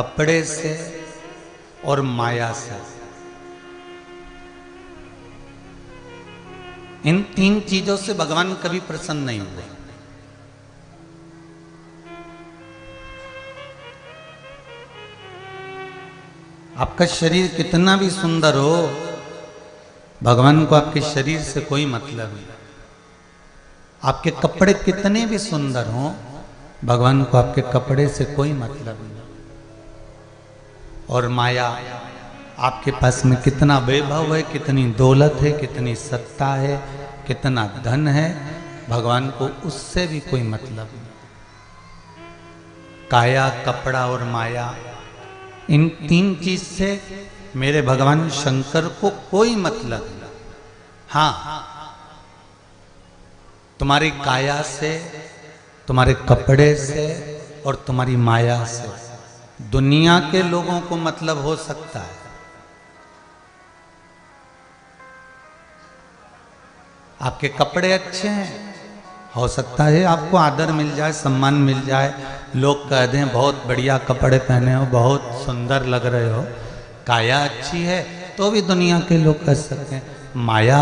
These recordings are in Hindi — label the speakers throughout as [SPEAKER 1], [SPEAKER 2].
[SPEAKER 1] कपड़े से और माया से। इन तीन चीजों से भगवान कभी प्रसन्न नहीं हुए। आपका शरीर कितना भी सुंदर हो, भगवान को आपके शरीर से कोई मतलब नहीं। आपके कपड़े कितने भी सुंदर हों, भगवान को आपके कपड़े से कोई मतलब नहीं। और माया, आपके पास में कितना वैभव है, कितनी दौलत है, कितनी सत्ता है, कितना धन है, भगवान को उससे भी कोई मतलब नहीं। काया, कपड़ा और माया, इन तीन चीज से मेरे भगवान शंकर को कोई मतलब नहीं। हाँ, तुम्हारी काया से, तुम्हारे कपड़े से और तुम्हारी माया से दुनिया के लोगों को मतलब हो सकता है। आपके कपड़े अच्छे हैं, हो सकता है आपको आदर मिल जाए, सम्मान मिल जाए, लोग कह दें बहुत बढ़िया कपड़े पहने हो, बहुत सुंदर लग रहे हो। काया अच्छी है तो भी दुनिया के लोग कह सकते हैं। माया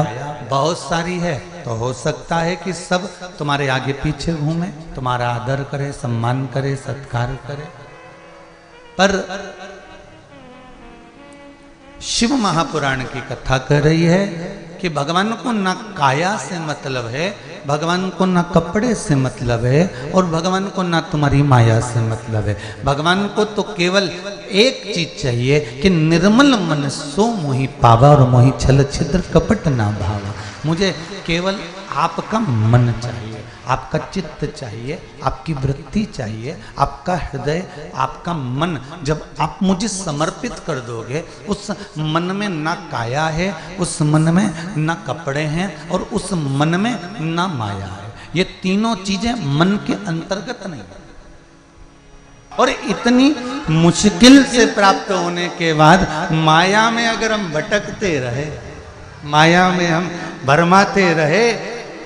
[SPEAKER 1] बहुत सारी है तो हो सकता है कि सब तुम्हारे आगे पीछे घूमे, तुम्हारा आदर करे, सम्मान करे, सत्कार करे। पर शिव महापुराण की कथा कह रही है कि भगवान को ना काया से मतलब है, भगवान को ना कपड़े से मतलब है, और भगवान को ना तुम्हारी माया से मतलब है। भगवान को तो केवल एक चीज चाहिए कि निर्मल मन सो मोहि पावा और मोहि छल छिद्र कपट ना भावा। मुझे केवल आपका मन चाहिए, आपका चित्त चाहिए, आपकी वृत्ति चाहिए, आपका हृदय, आपका मन। जब आप मुझे समर्पित कर दोगे, उस मन में ना काया है, उस मन में ना कपड़े हैं, और उस मन में ना माया है। ये तीनों चीजें मन के अंतर्गत नहीं है। और इतनी मुश्किल से प्राप्त होने के बाद माया में अगर हम भटकते रहे, माया में हम भरमाते रहे,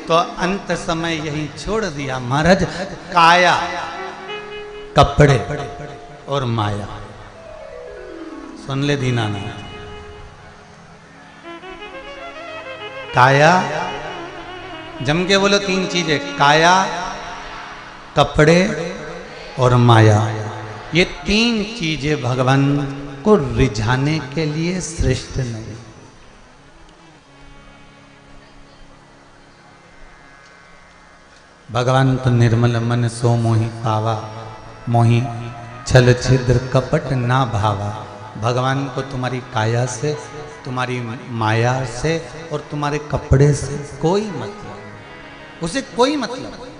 [SPEAKER 1] तो अंत समय यही छोड़ दिया महाराज। काया, कपड़े और माया। सुन ले दीनानाथ, काया, जम के बोलो तीन चीजें, काया, कपड़े और माया। ये तीन चीजें भगवान को रिझाने के लिए श्रेष्ठ नहीं। भगवान तो निर्मल मन सो मोहि पावा, मोहि छल छिद्र कपट ना भावा। भगवान को तुम्हारी काया से, तुम्हारी माया से और तुम्हारे कपड़े से कोई मतलब नहीं, उसे कोई मतलब नहीं।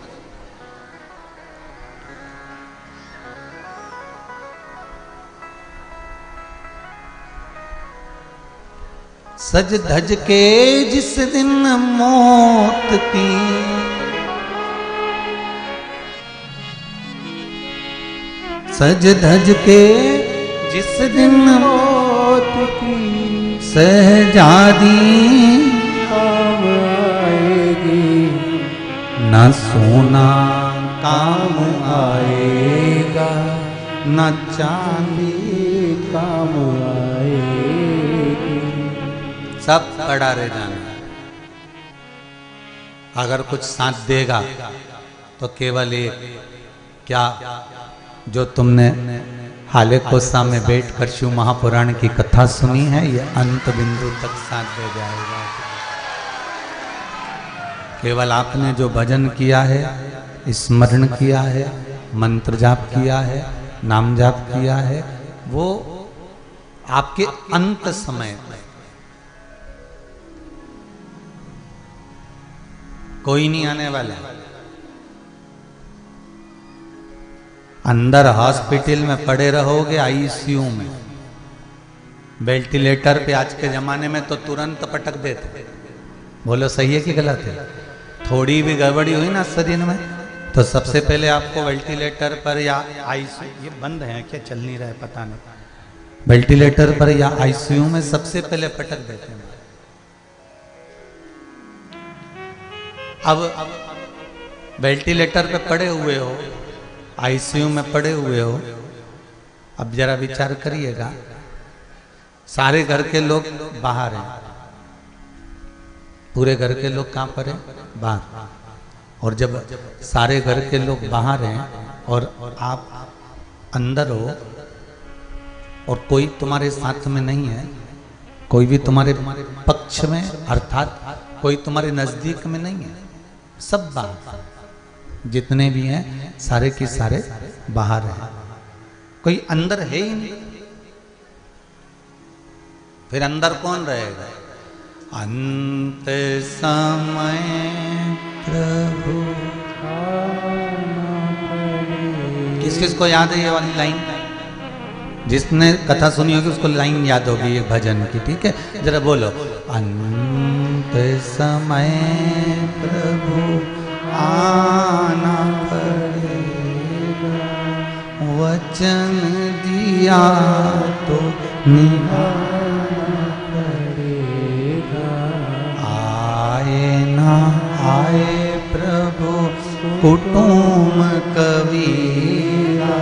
[SPEAKER 1] सज धज के जिस दिन मौत की, सज धज के जिस दिन मौत की, सहजादी काम आएगी, न सोना काम आएगा, न चांदी काम आएगी, सब पड़ा रह जाना। अगर कुछ साथ देगा तो केवल एक, क्या जो तुमने हाले कोसा में बैठकर शिव महापुराण की कथा सुनी है, ये अंत बिंदु तक साथ दे जाएगा। केवल आपने जो भजन किया है, स्मरण किया है, मंत्र जाप किया है, नाम जाप किया है, वो आपके अंत समय में कोई नहीं आने वाला। अंदर हॉस्पिटल में पड़े रहोगे, आईसीयू में, वेंटिलेटर पे। आज के जमाने में तो तुरंत पटक देते। बोलो सही है कि गलत है? थोड़ी भी गड़बड़ी हुई ना शरीर में तो सबसे पहले आपको वेंटिलेटर पर या आईसीयू, ये बंद है क्या, चल नहीं रहा है पता नहीं, वेंटिलेटर पर या आईसीयू में सबसे पहले पटक देते हैं। अब वेंटिलेटर पे पड़े हुए हो, आईसीयू में पड़े हुए हो, अब जरा विचार करिएगा, सारे घर के लोग बाहर हैं, पूरे घर के लोग कहाँ पर हैं? बाहर। और जब सारे घर के लोग बाहर हैं और आप अंदर हो और कोई तुम्हारे साथ में नहीं है, कोई भी तुम्हारे पक्ष में अर्थात कोई तुम्हारे नजदीक में नहीं है, सब बाहर, जितने भी हैं सारे के सारे बाहर हैं, कोई अंदर है ही नहीं। फिर अंदर कौन रहेगा? अंत समय प्रभु। किस किस को याद है ये वाली लाइन? जिसने कथा सुनी होगी उसको लाइन याद होगी ये भजन की, ठीक है? जरा बोलो, अंत समय प्रभु आना पड़ेगा, वचन दिया तो निभाना पड़ेगा, आए ना आए प्रभु कुटुंब कबीरा,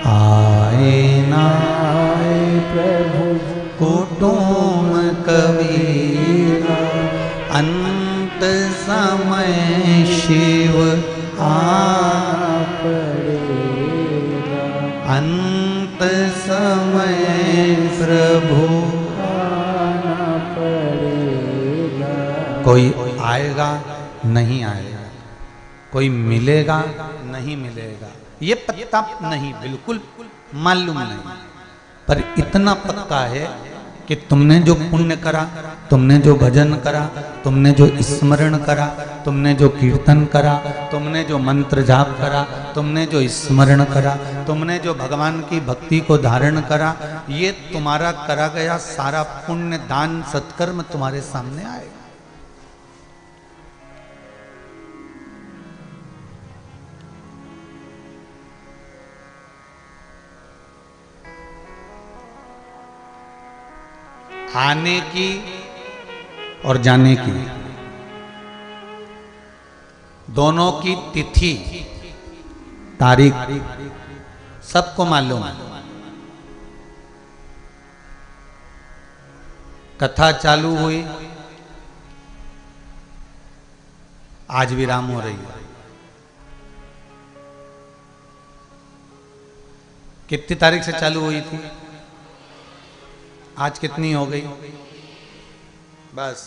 [SPEAKER 1] आए ना आए प्रभु कुटुंब कबीरा, अंत समय शिव आना पड़ेगा, अंत समय प्रभु आना पड़ेगा। कोई आएगा नहीं आएगा, कोई मिलेगा नहीं मिलेगा, ये पता नहीं, बिल्कुल मालूम नहीं, पर इतना पक्का है कि तुमने जो पुण्य करा, तुमने जो भजन करा, तुमने जो स्मरण करा, तुमने जो कीर्तन करा, तुमने जो मंत्र जाप करा, तुमने जो स्मरण करा, तुमने जो भगवान की भक्ति को धारण करा, ये तुम्हारा करा गया सारा पुण्य दान सत्कर्म तुम्हारे सामने आएगा। आने की और जाने की दोनों की तिथि तारीख सबको मालूम है। कथा चालू हुई, आज विराम हो रही है। कितनी तारीख से चालू हुई थी? आज कितनी हो गई? बस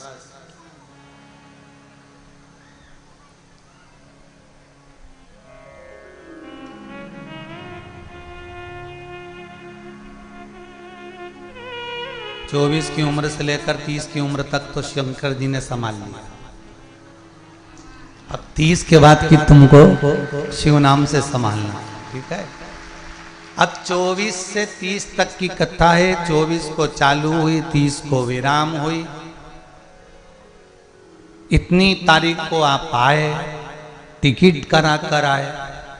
[SPEAKER 1] चौबीस की उम्र से लेकर 30 की उम्र तक तो शंकर जी ने संभाल लिया। अब 30 के बाद की तुमको शिव नाम से संभालना, ठीक है? अब 24 से 30 तक की कथा है। 24 को चालू हुई, 30 को विराम हुई। इतनी तारीख को आप आए, टिकट करा कर आए,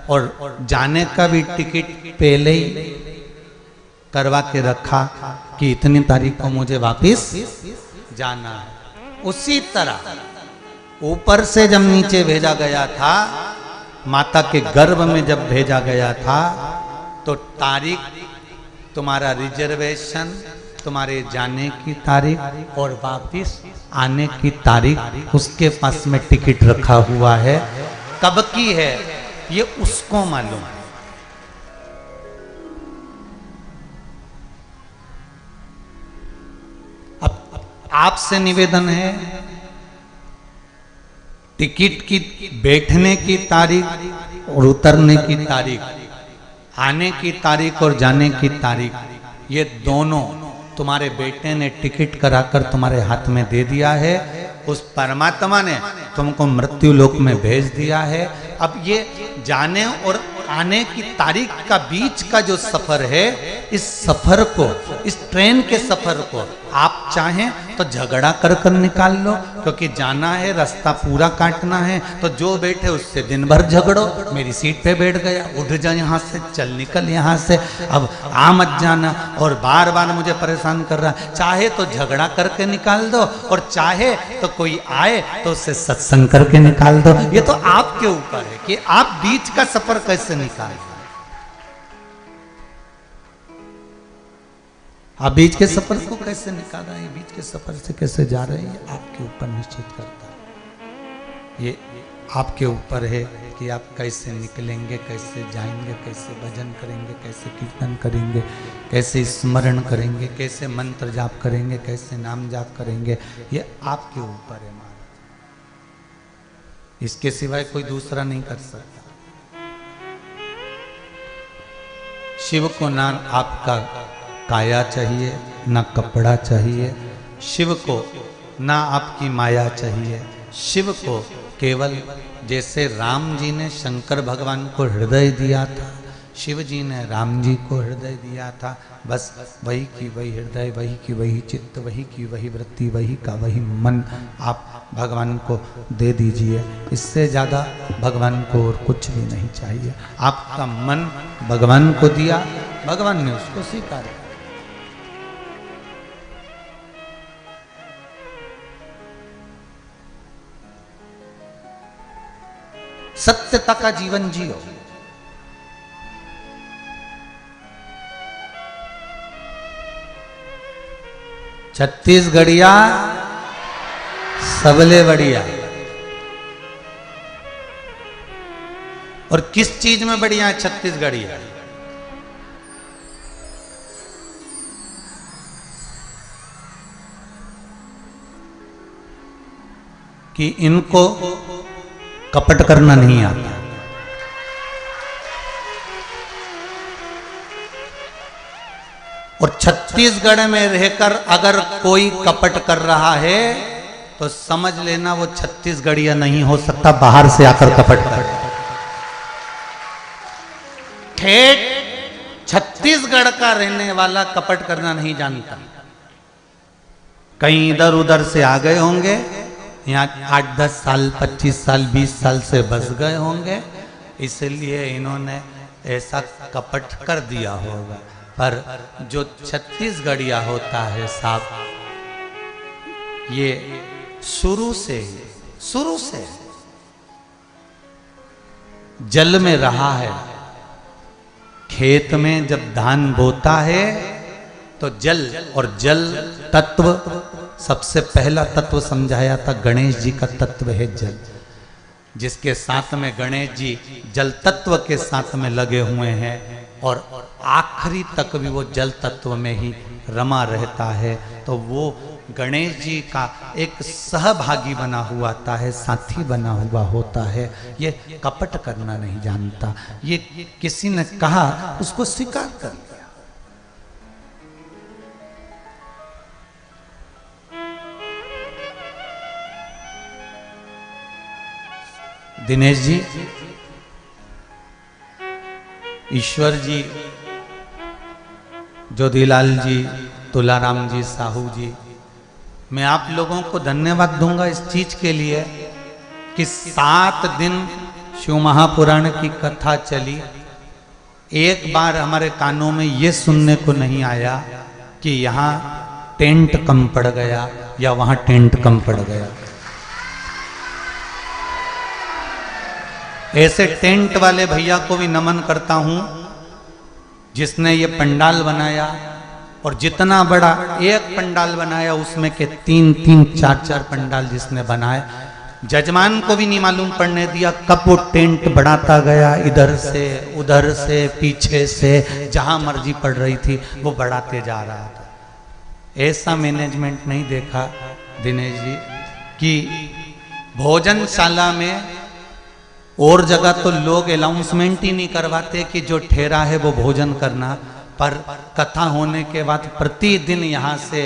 [SPEAKER 1] और जाने का भी टिकट पहले ही करवा के रखा कि इतनी तारीख को मुझे वापस जाना है। उसी तरह ऊपर से जब नीचे भेजा गया था, माता के गर्भ में जब भेजा गया था, तो तारीख तुम्हारा रिजर्वेशन, तुम्हारे जाने की तारीख और वापस आने की तारीख उसके पास में टिकट रखा हुआ है। कब की है ये उसको मालूम है। अब आपसे निवेदन है, टिकट की बैठने की तारीख और उतरने की तारीख, आने की तारीख और जाने की तारीख, ये दोनों तुम्हारे बेटे ने टिकट कराकर तुम्हारे हाथ में दे दिया है। उस परमात्मा ने तुमको मृत्यु लोक में भेज दिया है। अब ये जाने और आने की तारीख का बीच का जो सफर है, इस सफर को, इस ट्रेन के सफर को आप चाहें तो झगड़ा कर कर निकाल लो, क्योंकि जाना है, रास्ता पूरा काटना है। तो जो बैठे उससे दिन भर झगड़ो, मेरी सीट पे बैठ गया, उठ जा यहाँ से, चल निकल यहाँ से, अब आ मत जाना, और बार बार मुझे परेशान कर रहा। चाहे तो झगड़ा करके निकाल दो, और चाहे तो कोई आए तो उससे सत्संग करके निकाल दो। ये तो आपके ऊपर है कि आप बीच का सफर कैसे निकाल। आप बीच के सफर को कैसे निकाल रहे हैं, बीच के सफर से कैसे जा रहे हैं, आपके ऊपर निश्चित करता है। ये आपके ऊपर है कि आप कैसे निकलेंगे, कैसे जाएंगे, कैसे भजन करेंगे, कैसे कीर्तन करेंगे, कैसे स्मरण करेंगे, कैसे मंत्र जाप करेंगे, कैसे नाम जाप करेंगे, ये आपके ऊपर है महाराज। इसके सिवाय कोई दूसरा नहीं कर सकता। शिव को ना आपका काया चाहिए, ना कपड़ा चाहिए, शिव को ना आपकी माया चाहिए, शिव को केवल जैसे राम जी ने शंकर भगवान को हृदय दिया था, शिव जी ने राम जी को हृदय दिया था, बस वही की वही हृदय, वही की वही चित्त, वही की वही वृत्ति, वही का वही मन आप भगवान को दे दीजिए। इससे ज़्यादा भगवान को और कुछ भी नहीं चाहिए। आपका मन भगवान को दिया, भगवान ने उसको स्वीकार किया। सत्यता का जीवन जियो। छत्तीसगढ़िया सबले बढ़िया। और किस चीज में बढ़िया है छत्तीसगढ़िया? कि इनको कपट करना नहीं आता। और छत्तीसगढ़ में रहकर अगर कोई कपट कर रहा है तो समझ लेना वो छत्तीसगढ़िया नहीं हो सकता, बाहर से आकर कपट कर। ठेठ छत्तीसगढ़ का रहने वाला कपट करना नहीं जानता। कहीं इधर उधर से आ गए होंगे, यहाँ 8-10 साल 25 साल 20 साल से बस गए होंगे, इसलिए इन्होंने ऐसा कपट कर दिया होगा। पर जो छत्तीसगढ़िया होता है साहब, ये शुरू से जल में रहा है। खेत में जब धान बोता है तो जल, और जल तत्व सबसे पहला तत्व समझाया था गणेश जी का तत्व है जल, जिसके साथ में गणेश जी जल तत्व के साथ में लगे हुए हैं और आखिरी तक भी वो जल तत्व में ही रमा रहता है। तो वो गणेश जी का एक सहभागी बना हुआ आता है, साथी बना हुआ होता है। ये कपट करना नहीं जानता। ये किसी ने कहा उसको स्वीकार कर लिया। दिनेश जी, ईश्वर जी, ज्योतिलाल जी, तुलाराम जी, साहू जी, मैं आप लोगों को धन्यवाद दूंगा इस चीज के लिए कि 7 दिन शिव महापुराण की कथा चली। एक बार हमारे कानों में ये सुनने को नहीं आया कि यहाँ टेंट कम पड़ गया या वहाँ टेंट कम पड़ गया। ऐसे टेंट वाले भैया को भी नमन करता हूं जिसने ये पंडाल बनाया, और जितना बड़ा एक पंडाल बनाया उसमें के 3-3 4-4 पंडाल जिसने बनाए। जजमान को भी नहीं मालूम पड़ने दिया कब वो टेंट बढ़ाता गया, इधर से उधर से पीछे से जहां मर्जी पड़ रही थी वो बढ़ाते जा रहा था। ऐसा मैनेजमेंट नहीं देखा दिनेश जी कि भोजनशाला में और जगह तो लोग अनाउंसमेंट ही नहीं करवाते कि जो ठहरा है वो भोजन करना, पर कथा होने के बाद प्रतिदिन यहाँ से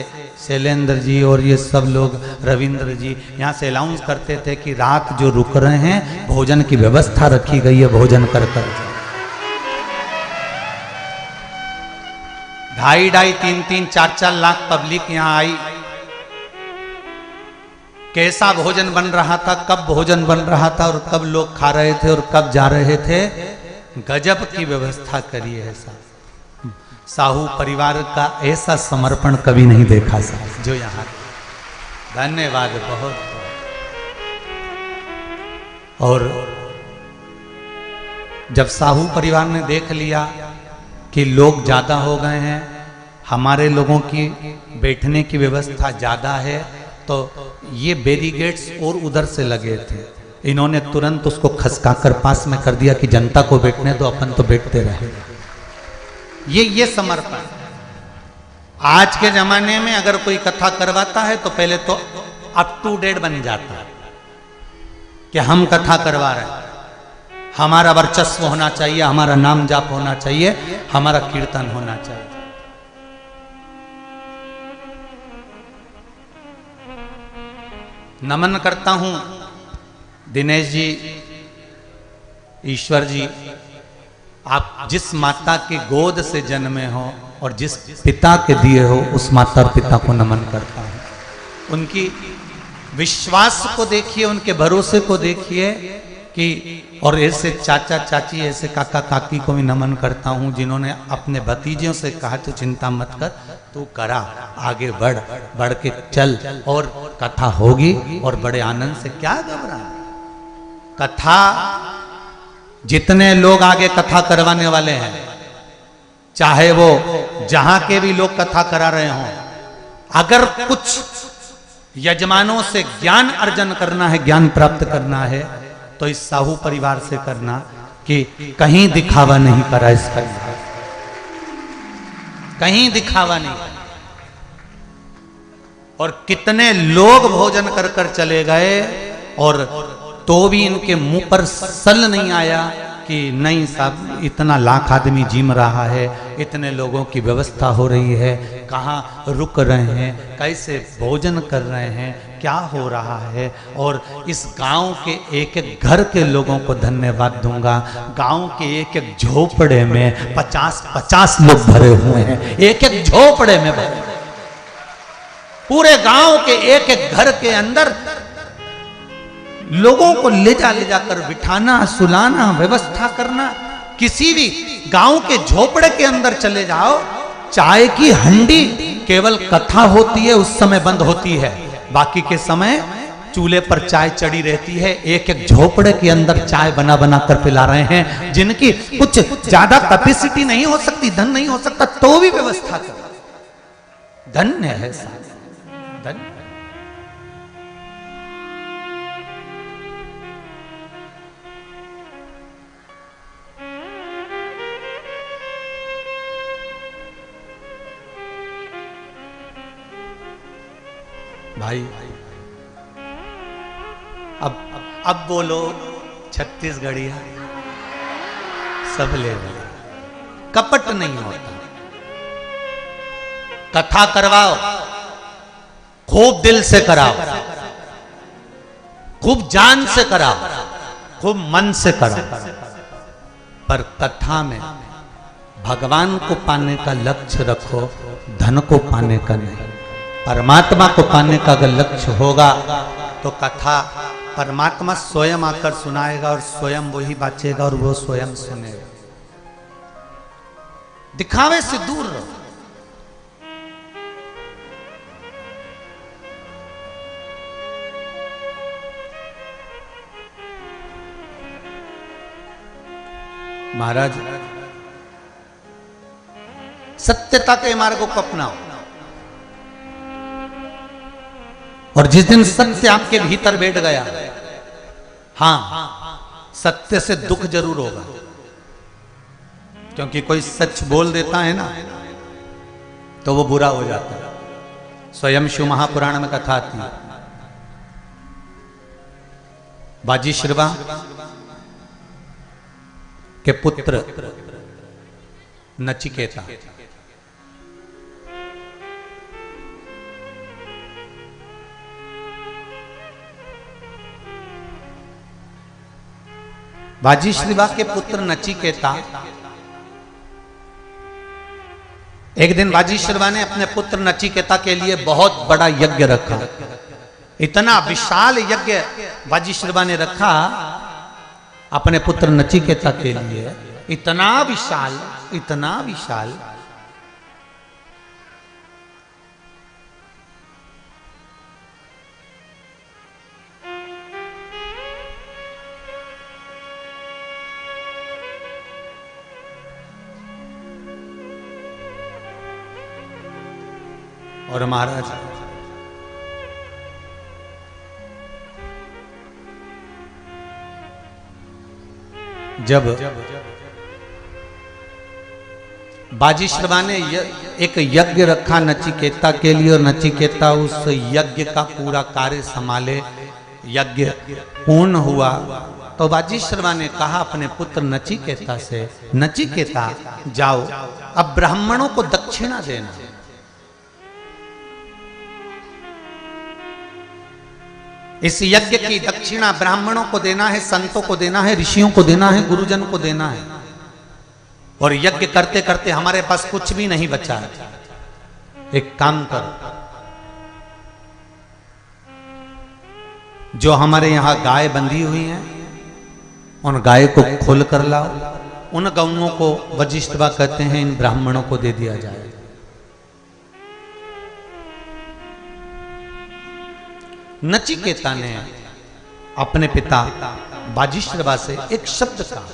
[SPEAKER 1] शैलेंद्र जी और ये सब लोग, रविंद्र जी, यहाँ से अनाउंस करते थे कि रात जो रुक रहे हैं भोजन की व्यवस्था रखी गई है, भोजन कर कर। 2.5 3 4 लाख पब्लिक यहाँ आई। कैसा भोजन बन रहा था, कब भोजन बन रहा था और कब लोग खा रहे थे और कब जा रहे थे, गजब की व्यवस्था करी है साहब। साहू परिवार का ऐसा समर्पण कभी नहीं देखा साहब जो यहाँ। धन्यवाद बहुत। और जब साहू परिवार ने देख लिया कि लोग ज्यादा हो गए हैं, हमारे लोगों की बैठने की व्यवस्था ज़्यादा है, तो ये बैरिकेड्स और उधर से लगे थे, इन्होंने तुरंत उसको खसकाकर पास में कर दिया कि जनता को बैठने दो, अपन तो बैठते रहे। ये समर्पण। आज के जमाने में अगर कोई कथा करवाता है तो पहले तो अप टू डेट बन जाता है कि हम कथा करवा रहे हैं, हमारा वर्चस्व होना चाहिए, हमारा नाम जाप होना चाहिए, हमारा कीर्तन होना चाहिए। नमन करता हूं दिनेश जी, ईश्वर जी, आप जिस माता की गोद से जन्मे हो और जिस पिता के दिए हो, उस माता और पिता को नमन करता हूं। उनकी विश्वास को देखिए, उनके भरोसे को देखिए कि, और ऐसे चाचा चाची, ऐसे काका काकी को भी नमन करता हूं जिन्होंने अपने भतीजियों से कहा तो चिंता मत कर, तू करा, आगे बढ़, बढ़ के चल और कथा होगी और बड़े आनंद से, क्या घबरा। कथा जितने लोग आगे कथा करवाने वाले हैं, चाहे वो जहां के भी लोग कथा करा रहे हों, अगर कुछ यजमानों से ज्ञान अर्जन करना है, ज्ञान प्राप्त करना है, तो इस साहू परिवार से करना कि कहीं दिखावा नहीं करा इसका, कहीं दिखावा नहीं। और कितने लोग भोजन कर कर चले गए और तो भी इनके मुंह पर सल नहीं आया कि नहीं साहब, इतना लाख आदमी जिम रहा है, इतने लोगों की व्यवस्था हो रही है, कहाँ रुक रहे हैं, कैसे भोजन कर रहे हैं, क्या हो रहा है। और इस गांव के एक एक घर के लोगों को धन्यवाद दूंगा। गांव के एक एक झोपड़े में 50-50 लोग भरे हुए हैं, एक एक झोपड़े में भरे, पूरे गांव के एक एक घर के अंदर लोगों को ले जाकर बिठाना, सुलाना, व्यवस्था करना। किसी भी गांव के झोपड़े के अंदर चले जाओ, चाय की हंडी केवल कथा होती है उस समय बंद होती है, बाकी के समय चूल्हे पर चाय चढ़ी रहती है। एक एक झोपड़े के अंदर चाय बना बना कर पिला रहे हैं, जिनकी कुछ ज्यादा कैपेसिटी नहीं हो सकती, धन नहीं हो सकता, तो भी व्यवस्था कर। धन्य है साहब, धन्य। भाई अब बोलो छत्तीसगढ़िया सब ले बोले, कपट नहीं होता। कथा करवाओ, खूब दिल से कराओ, खूब जान से कराओ, खूब मन से कराओ, पर कथा में भगवान को पाने का लक्ष्य रखो, धन को पाने का नहीं। परमात्मा को पाने का अगर लक्ष्य होगा तो कथा परमात्मा स्वयं आकर सुनाएगा और स्वयं वही बाचेगा और वो स्वयं सुनेगा। दिखावे से दूर रहो। महाराज, सत्यता के मार्ग को अपनाओ, और जिस दिन सत्य आपके भीतर बैठ गया, हाँ, सत्य से दुख जरूर होगा, क्योंकि कोई सच बोल देता है ना तो वो बुरा हो जाता है। स्वयं शिव महापुराण में कथा आती है, बाजी श्रवा के पुत्र नचिकेता, बाजीश्रीवा के पुत्र नचिकेता, एक दिन बाजीश्रीवा ने अपने पुत्र नचिकेता के लिए बहुत बड़ा यज्ञ रखा। इतना विशाल यज्ञ बाजीश्रीवा ने रखा अपने पुत्र नचिकेता के लिए, इतना विशाल, इतना विशाल। और महाराज जब बाजीश्रवा ने एक यज्ञ रखा नचिकेता के लिए और नचिकेता उस यज्ञ का पूरा कार्य संभाले, यज्ञ पूर्ण हुआ तो बाजीश्रवा ने कहा अपने पुत्र नचिकेता से, नचिकेता जाओ अब ब्राह्मणों को दक्षिणा देना। इस यज्ञ की दक्षिणा ब्राह्मणों को देना है, संतों को देना है, ऋषियों को देना है, गुरुजन को देना है। और यज्ञ करते करते हमारे पास कुछ भी नहीं बचा है। एक काम करो, जो हमारे यहां गाय बंधी हुई हैं उन गाय को खोल कर लाओ, उन गौओं को वजिष्ठवा कहते हैं, इन ब्राह्मणों को दे दिया जाए। नचिकेता ने अपने पिता बाजीश्रवा से एक शब्द कहा।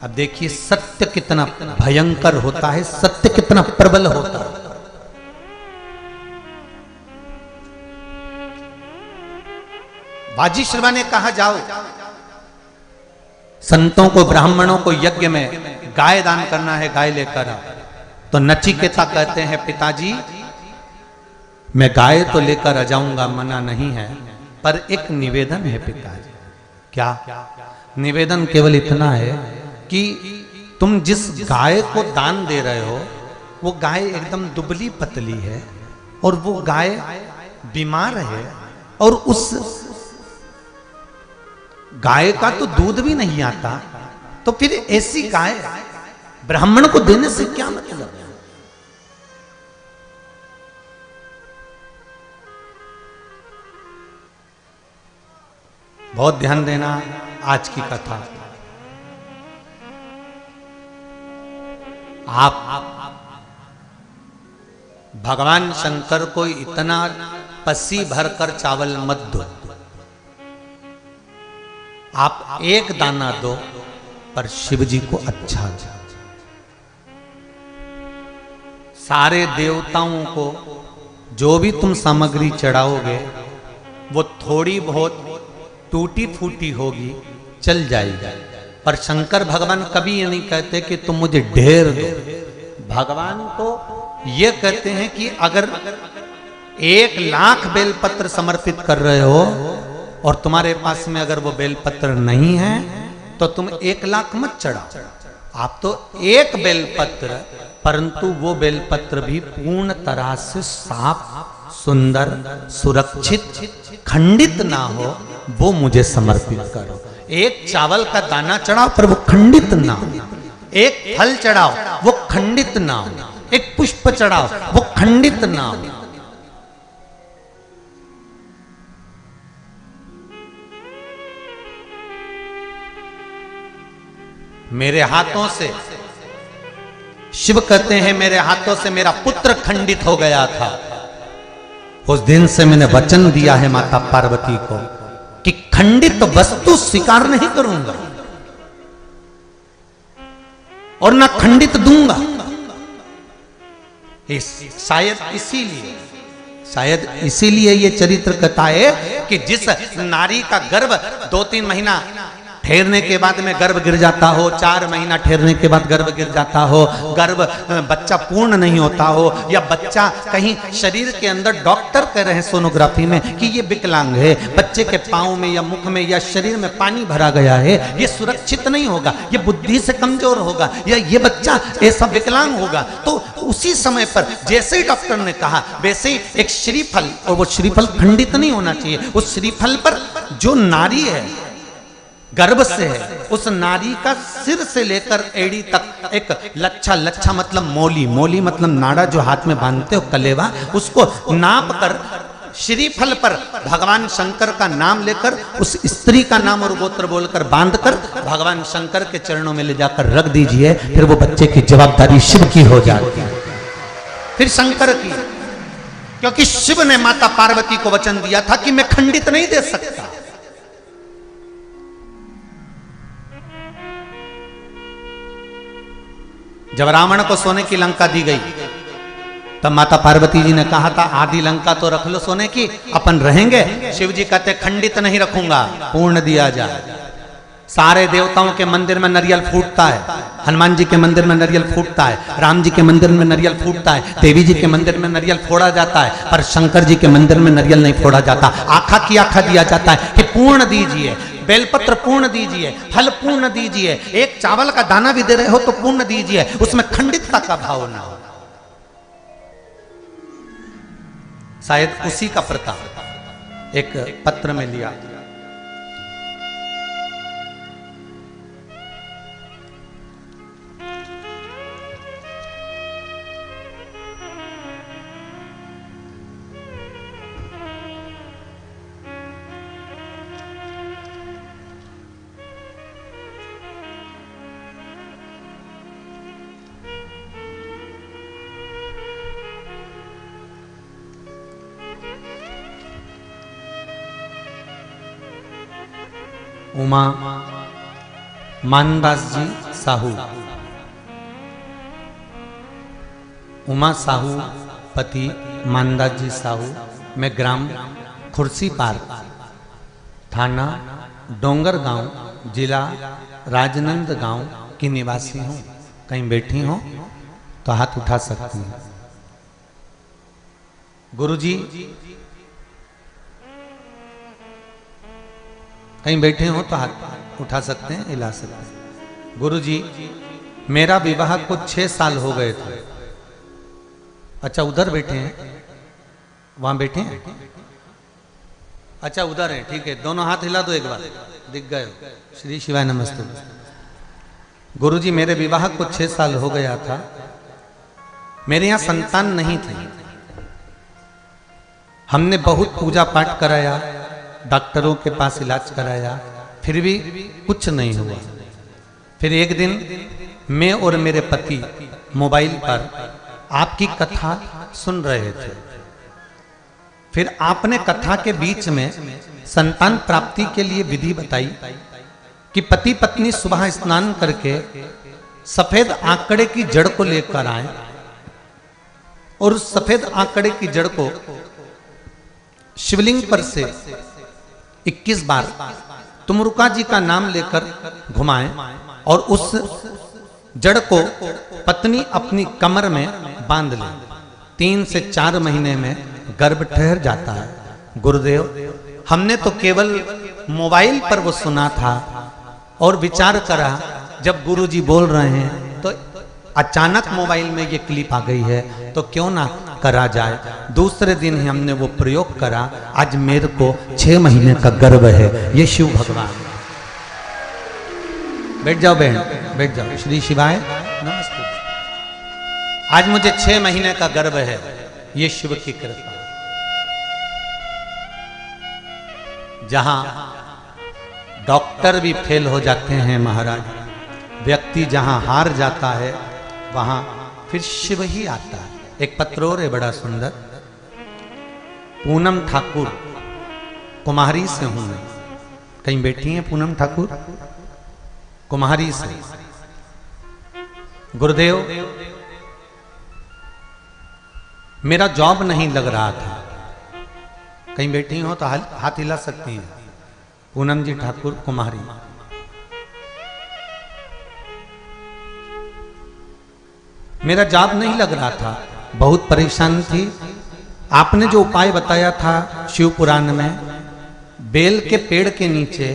[SPEAKER 1] अब देखिए सत्य कितना भयंकर होता है, सत्य कितना प्रबल होता है। बाजीश्रवा ने कहा जाओ संतों को ब्राह्मणों को यज्ञ में गाय दान करना है, गाय लेकर आओ। तो नचिकेता कहते हैं पिताजी मैं गाय तो लेकर आ जाऊंगा, मना नहीं है, पर एक निवेदन है पिताजी। क्या निवेदन? केवल इतना है कि तुम जिस गाय को दान दे रहे हो वो गाय एकदम दुबली पतली है और वो गाय बीमार है और उस गाय का तो दूध भी नहीं आता, तो फिर ऐसी गाय ब्राह्मण को देने से क्या मतलब है? बहुत ध्यान देना आज की कथा। आप भगवान शंकर को इतना पसी भरकर चावल मत दो, आप एक दाना दो पर शिव जी को अच्छा दो। सारे देवताओं को जो भी तुम सामग्री चढ़ाओगे वो थोड़ी बहुत टूटी फूटी होगी, चल जाएगी, पर शंकर भगवान कभी ये नहीं कहते कि तुम मुझे ढेर दो। भगवान तो ये कहते हैं कि अगर 1,00,000 बेलपत्र समर्पित कर रहे हो और तुम्हारे पास में अगर वो बेलपत्र नहीं है तो तुम 1,00,000 मत चढ़ाओ। आप तो एक बेलपत्र, परंतु वो बेलपत्र भी पूर्ण तरह से साफ, सुंदर, सुरक्षित, खंडित ना हो, वो मुझे समर्पित करो। एक चावल का दाना चढ़ाओ पर वो खंडित ना हो, एक फल चढ़ाओ वो खंडित ना हो, एक पुष्प चढ़ाओ वो खंडित ना हो। मेरे हाथों से, शिव कहते हैं मेरे हाथों से मेरा पुत्र खंडित हो गया था, उस दिन से मैंने वचन दिया है माता पार्वती को कि खंडित वस्तु स्वीकार नहीं करूंगा और ना खंडित दूंगा। शायद इसीलिए ये चरित्र कथा है कि जिस नारी का गर्भ 2-3 महीना ठहरने के बाद में गर्भ गिर जाता हो, 4 महीना ठहरने के बाद गर्भ गिर जाता हो, गर्भ बच्चा पूर्ण नहीं होता हो, या बच्चा कहीं शरीर के अंदर डॉक्टर कह रहे हैं सोनोग्राफी में कि ये विकलांग है, बच्चे के पाँव में या मुख में या शरीर में पानी भरा गया है, ये सुरक्षित नहीं होगा, ये बुद्धि से कमजोर होगा, या ये बच्चा ऐसा विकलांग होगा, तो उसी समय पर जैसे ही डॉक्टर ने कहा वैसे ही एक श्रीफल, और वो श्रीफल खंडित नहीं होना चाहिए, उस श्रीफल पर जो नारी है गर्भ से है, उस नारी का सिर से लेकर एड़ी तक एक लच्छा, लच्छा मतलब मौली, मौली मतलब नाड़ा जो हाथ में बांधते हो कलेवा, उसको नाप कर श्रीफल पर भगवान शंकर का नाम लेकर उस स्त्री का नाम और गोत्र बोलकर बांधकर भगवान शंकर के चरणों में ले जाकर रख दीजिए, फिर वो बच्चे की जवाबदारी शिव की हो जाती है, फिर शंकर की, क्योंकि शिव ने माता पार्वती को वचन दिया था कि मैं खंडित नहीं दे सकता। जब रावण को सोने की लंका दी गई तब माता पार्वती जी ने कहा था आदि लंका तो रख लो सोने की, अपन रहेंगे। शिव जी कहते खंडित नहीं रखूंगा, पूर्ण दिया जाए। सारे देवताओं के मंदिर में नारियल फूटता है, हनुमान जी के मंदिर में नारियल फूटता है, राम जी के मंदिर में नारियल फूटता है, देवी जी के मंदिर में नारियल फोड़ा जाता है, पर शंकर जी के मंदिर में नारियल नहीं फोड़ा जाता। आखा की आखा दिया जाता है कि पूर्ण दीजिए, बेलपत्र पूर्ण दीजिए, फल पूर्ण दीजिए, एक चावल का दाना भी दे रहे हो तो पूर्ण दीजिए, उसमें खंडितता का भाव ना हो। शायद उसी का प्रताप एक पत्र में लिया। उमा मानदास जी साहू, उमा साहू पति मानदास जी साहू, मैं ग्राम खुर्सीपार, थाना डोंगर गांव, जिला राजनांदगांव की निवासी हूँ। कहीं बैठी हो तो हाथ उठा सकती हूँ। गुरुजी कहीं बैठे हो तो हाथ उठा सकते हैं, हिला सकते हैं। गुरुजी मेरा विवाह को 6 साल हो गए थे। अच्छा उधर बैठे हैं, वहां बैठे हैं, अच्छा उधर हैं, ठीक है। दोनों हाथ हिला दो एक बार, दिख गए। श्री शिवाय नमस्ते। गुरुजी मेरे विवाह को 6 साल हो गया था। मेरे यहाँ संतान नहीं थी। हमने बहुत पूजा पाठ कराया, डॉक्टरों के पास इलाज कराया, फिर भी कुछ नहीं हुआ। फिर एक दिन मैं और मेरे पति मोबाइल पर आपकी कथा सुन रहे थे। फिर आपने कथा के बीच में संतान प्राप्ति के लिए विधि बताई कि पति पत्नी सुबह स्नान करके सफेद आंकड़े की जड़ को लेकर आए और उस सफेद आंकड़े की जड़ को शिवलिंग पर से 21 बार तुमरुका जी का नाम लेकर घुमाएं और उस जड़ को पत्नी अपनी कमर में बांध ले। 3 से 4 महीने में गर्भ ठहर जाता है। गुरुदेव हमने तो केवल मोबाइल पर वो सुना था और विचार करा, जब गुरुजी बोल रहे हैं तो अचानक मोबाइल में ये क्लिप आ गई है तो क्यों ना करा जाए। दूसरे दिन ही हमने वो प्रयोग करा। आज मेरे को 6 महीने का गर्भ है। ये शिव भगवान। बैठ जाओ बहन, बैठ जाओ। श्री शिवाय नमस्ते। आज मुझे 6 महीने का गर्भ है। ये शिव की कृपा। जहां डॉक्टर भी फेल हो जाते हैं महाराज, व्यक्ति जहां हार जाता है वहां फिर शिव ही आता है। एक पत्र और है बड़ा सुंदर। पूनम ठाकुर कुमारी से हूं मैं। कहीं बैठी हैं पूनम ठाकुर? कुमारी से। गुरुदेव मेरा जॉब नहीं लग रहा था। कहीं बैठी हो तो हाथ हिला सकती हैं। पूनम जी ठाकुर कुमारी। मेरा जॉब नहीं लग रहा था, बहुत परेशान थी। आपने जो उपाय बताया था शिव पुराण में, बेल के पेड़ के नीचे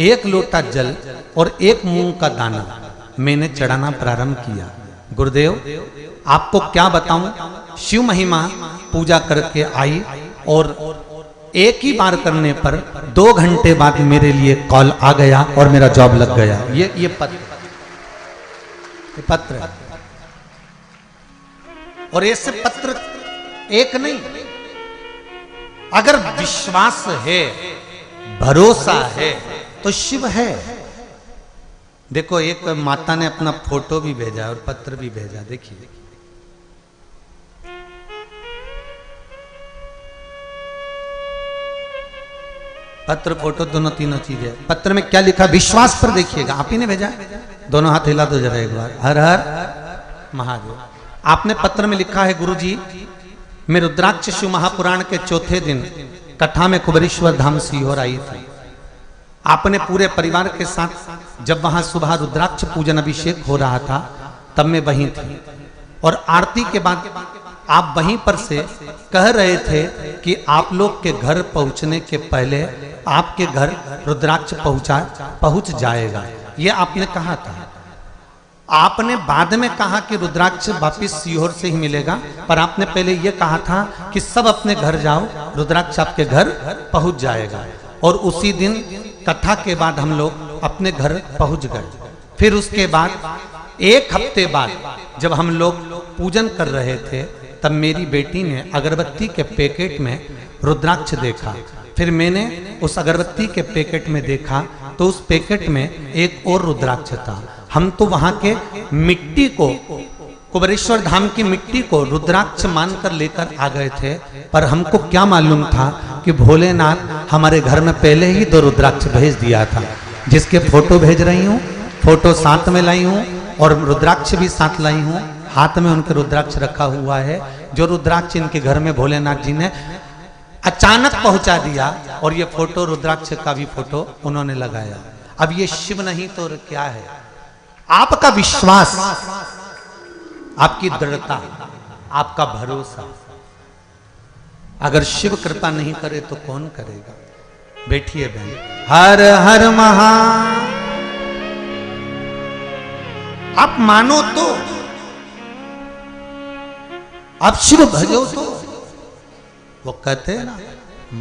[SPEAKER 1] 1 लोटा जल और 1 मूंग का दाना मैंने चढ़ाना प्रारंभ किया। गुरुदेव आपको क्या बताऊं, शिव महिमा पूजा करके आई और एक ही बार करने पर 2 घंटे बाद मेरे लिए कॉल आ गया और मेरा जॉब लग गया। ये पत्र और ऐसे पत्र एक नहीं। अगर विश्वास है, भरोसा है तो शिव है। देखो एक माता ने अपना फोटो भी भेजा और पत्र भी भेजा। देखिए पत्र फोटो दोनों तीनों चीजें। पत्र में क्या लिखा विश्वास पर देखिएगा। आप ही ने भेजा। दोनों हाथ हिला दो जरा एक बार। हर हर महादेव। आपने पत्र में लिखा है, गुरुजी मैं रुद्राक्ष शिव महापुराण के चौथे दिन कथा में कुबेरेश्वर धाम सीहोर आई थी। आपने पूरे परिवार के साथ जब वहां सुबह रुद्राक्ष पूजन अभिषेक हो रहा था तब मैं वहीं थी, और आरती के बाद आप वहीं पर से कह रहे थे कि आप लोग के घर पहुंचने के पहले आपके घर रुद्राक्ष पहुंच जाएगा, ये आपने कहा था। आपने बाद में कहा कि रुद्राक्ष वापिस सीहोर से ही मिलेगा, पर आपने पहले यह कहा था कि सब अपने घर जाओ, रुद्राक्ष आपके घर पहुंच जाएगा। और उसी दिन कथा के बाद हम लोग अपने घर पहुंच गए। फिर उसके बाद एक हफ्ते बाद जब हम लोग पूजन कर रहे थे तब मेरी बेटी ने अगरबत्ती के पैकेट में रुद्राक्ष देखा। फिर मैंने उस अगरबत्ती के पैकेट में देखा तो उस पैकेट में एक और रुद्राक्ष था। हम तो वहां के मिट्टी को, कुबेरेश्वर धाम की मिट्टी को रुद्राक्ष मानकर लेकर आ गए थे, पर हमको क्या मालूम था कि भोलेनाथ हमारे घर में पहले ही 2 रुद्राक्ष भेज दिया था, जिसके फोटो भेज रही हूँ, फोटो साथ में लाई हूँ और रुद्राक्ष भी साथ लाई हूँ। हाथ में उनके रुद्राक्ष रखा हुआ है, जो रुद्राक्ष इनके घर में भोलेनाथ जी ने अचानक पहुंचा दिया, और ये फोटो रुद्राक्ष का भी फोटो उन्होंने लगाया। अब ये शिव नहीं तो क्या है? आपका विश्वास, आपकी दृढ़ता, आपका भरोसा। अगर शिव कृपा नहीं करे तो कौन करेगा? बैठिए बहन। हर हर महा, आप मानो तो, आप शिव भजो तो। वो कहते हैं ना,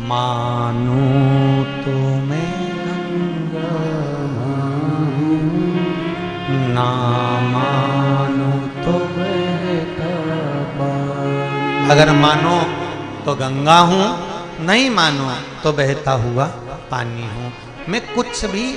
[SPEAKER 1] मानो तो मैं गंगा ना मानो तो बहता पानी। अगर मानो तो गंगा हूं, नहीं मानो तो बहता हुआ पानी हूं। मैं कुछ भी,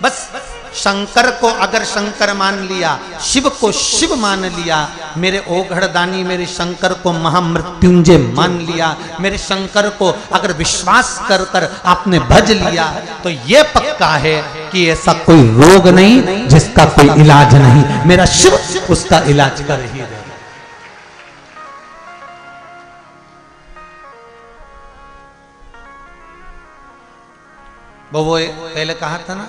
[SPEAKER 1] बस शंकर को अगर शंकर मान लिया, शिव को शिव मान लिया, मेरे ओघड़दानी मेरे शंकर को महामृत्युंजय मान लिया, मेरे शंकर को अगर विश्वास कर कर आपने भज लिया तो ये पक्का है कि ऐसा कोई रोग नहीं जिसका कोई इलाज नहीं, मेरा शिव उसका इलाज कर ही दे। वो पहले कहा था ना,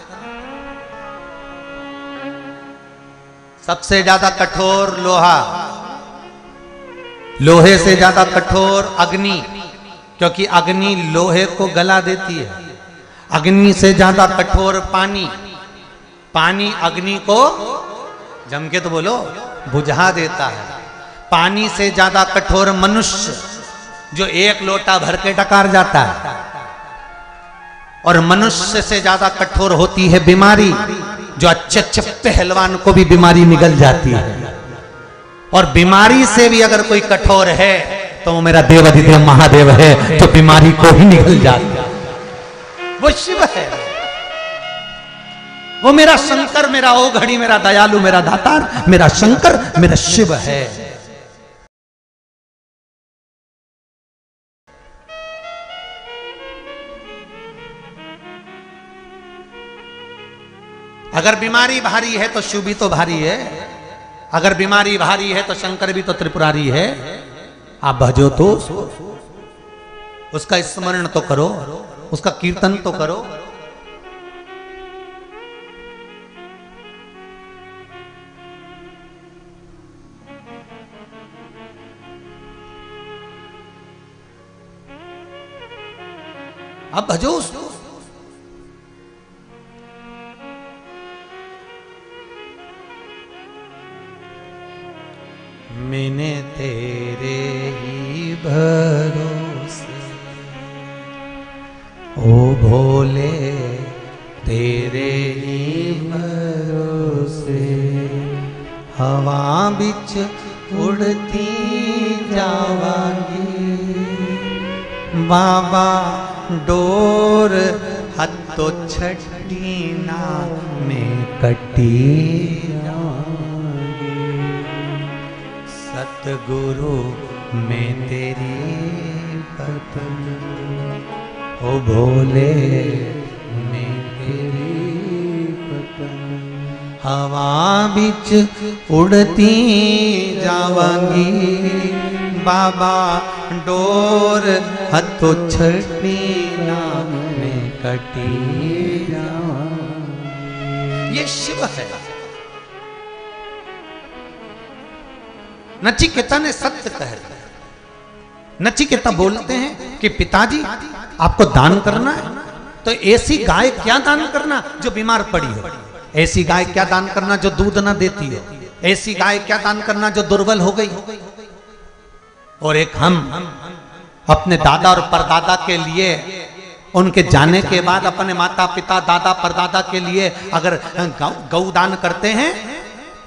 [SPEAKER 1] सबसे ज्यादा कठोर लोहा, लोहे से ज्यादा कठोर अग्नि, क्योंकि अग्नि लोहे को गला देती है। अग्नि से ज्यादा कठोर पानी, पानी अग्नि को जम के तो बोलो बुझा देता है। पानी से ज्यादा कठोर मनुष्य, जो 1 लोटा भर के डकार जाता है। और मनुष्य से ज्यादा कठोर होती है बीमारी, जो अच्छे अच्छे पहलवान को भी बीमारी निगल जाती है। और बीमारी से भी अगर कोई कठोर है तो वो मेरा देवाधिदेव महादेव है, तो बीमारी को ही निगल जाता है। वो शिव है, वो मेरा शंकर, मेरा ओघड़ी, मेरा दयालु, मेरा दातार, मेरा शंकर, मेरा शिव है। अगर बीमारी भारी है तो शिव भी तो भारी है, अगर बीमारी भारी है तो शंकर भी तो त्रिपुरारी है। आप भजो तो उसका स्मरण तो करो, उसका कीर्तन तो करो। आप भजो उसको। मैंने तेरे ही भरोसे, ओ भोले तेरे ही भरोसे, हवा बिच उड़ती जावांगी, बाबा डोर हथो छठी ना में कटी, सतगुरु में तेरी पतन, ओ भोले में तेरी पतन। हवा बिच उड़ती जावांगी, बाबा डोर हथों छड़ी नाम में कटी जावांगी। ये शिव है। नचिकेता ने सत्य कह दिया। नचिकेता बोलते हैं कि पिताजी आपको दान करना है तो ऐसी गाय क्या दान करना जो बीमार पड़ी हो, ऐसी गाय क्या दान करना जो दूध ना देती हो, ऐसी गाय क्या दान करना जो दुर्बल हो गई। और एक हम अपने दादा और परदादा के लिए, उनके जाने के बाद अपने माता पिता दादा परदादा के लिए अगर गौ दान करते हैं,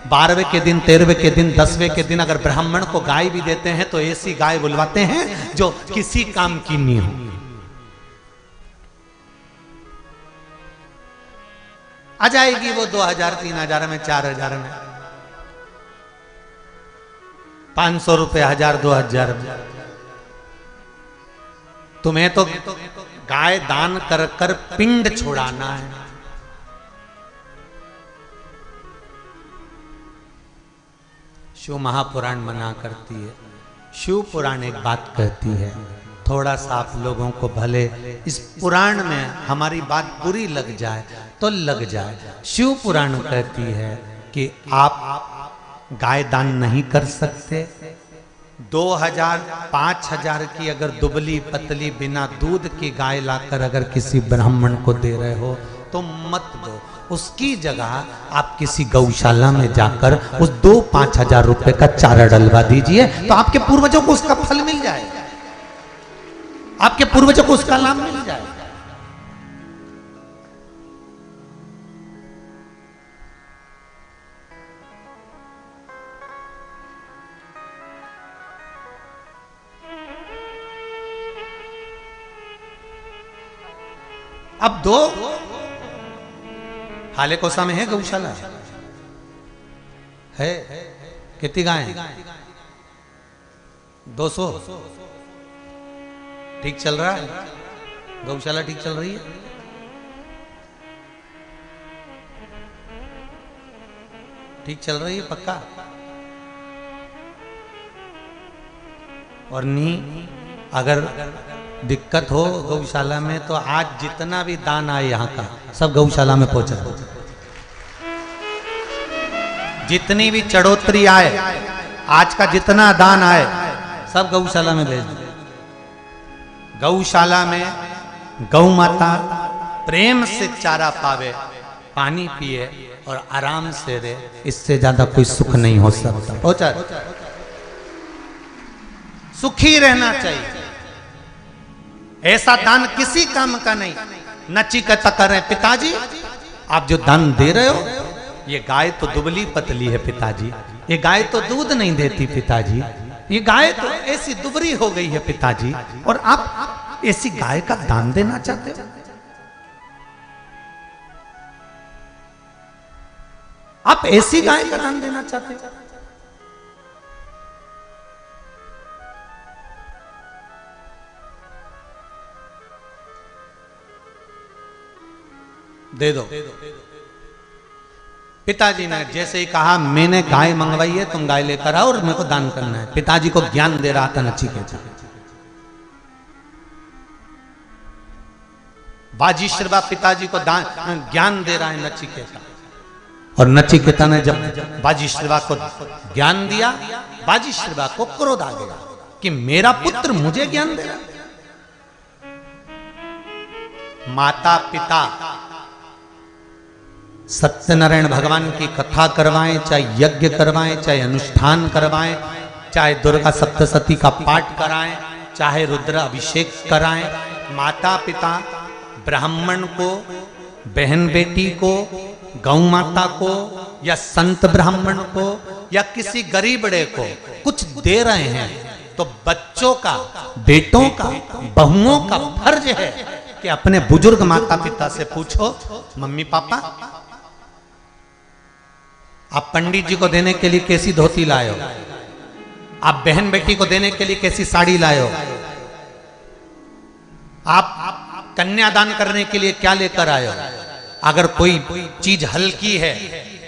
[SPEAKER 1] 12वें के दिन 13वें के दिन 10वें के दिन अगर ब्राह्मण को गाय भी देते हैं तो ऐसी गाय बुलवाते हैं जो किसी काम की नहीं हो। आ जाएगी वो 2000 3000 में, 4000 में, 500 रुपए, 1000 2000 में। तुम्हें तो गाय दान कर कर पिंड छुड़ाना है। शिव महापुराण मना करती है। शिव पुराण एक बात कहती है, थोड़ा सा आप लोगों को भले इस पुराण में हमारी बात बुरी लग जाए तो लग जाए। शिव पुराण कहती है कि आप गाय दान नहीं कर सकते। 2000 5000 की अगर दुबली पतली बिना दूध की गाय लाकर अगर किसी ब्राह्मण को दे रहे हो तो मत दो। उसकी जगह आप किसी गौशाला में जाकर उस 2-5 रुपए का चारा डलवा दीजिए तो आपके पूर्वजों को उसका फल मिल जाएगा, आपके पूर्वजों को उसका लाभ मिल जाएगा। अब दो हाले कोसा में है गौशाला है। कितनी गाय? 200। ठीक चल रहा है? गौशाला ठीक चल रही है? ठीक चल रही है पक्का? और नहीं अगर दिक्कत हो गौशाला में तो आज जितना भी दान आए यहाँ का सब गौशाला में पहुंचा। जितनी भी चढ़ोतरी आए, आज का जितना दान आए सब गौशाला में भेज दो। गौशाला में गौ माता प्रेम से चारा पावे, पानी पिए और आराम से रहे, इससे ज्यादा कोई सुख नहीं हो सकता। पहुंचा, सुखी रहना चाहिए। ऐसा दान किसी काम का नहीं। नचिकेता कर रहे हैं, पिताजी आप जो दान दे रहे हो ये गाय तो दुबली पतली है पिताजी, ये गाय तो दूध नहीं देती पिताजी, ये गाय तो ऐसी दुबरी हो गई है पिताजी, और आप ऐसी गाय का दान देना चाहते हो? आप ऐसी गाय का दान देना चाहते हो? दे दो। पिताजी ने जैसे ही कहा, मैंने गाय मंगवाई है, तुम गाय लेकर आओ और मेरे को दान करना है। पिताजी को ज्ञान दे रहा था नचिकेता। बाजीश्रवा पिताजी को ज्ञान दे रहा है नचिकेता। और नचिकेता ने जब बाजीश्रवा को ज्ञान दिया, बाजीश्रवा को क्रोध आ गया कि मेरा पुत्र मुझे ज्ञान दे रहा। माता पिता सत्यनारायण भगवान की कथा करवाएं, चाहे यज्ञ करवाएं, चाहे अनुष्ठान करवाएं, चाहे दुर्गा सप्तशती का पाठ कराएं, चाहे रुद्र अभिषेक कराएं, माता पिता ब्राह्मण को, बहन बेटी को, गौ माता को या संत ब्राह्मण को या किसी गरीबड़े को कुछ दे रहे हैं तो बच्चों का, बेटों का, बहुओं का फर्ज है कि अपने बुजुर्ग माता पिता से पूछो, मम्मी पापा आप पंडित जी को देने के लिए कैसी धोती लाए हो, आप बहन बेटी को देने के लिए कैसी साड़ी लाए हो, आप कन्यादान करने के लिए क्या लेकर आए हो। अगर कोई चीज हल्की है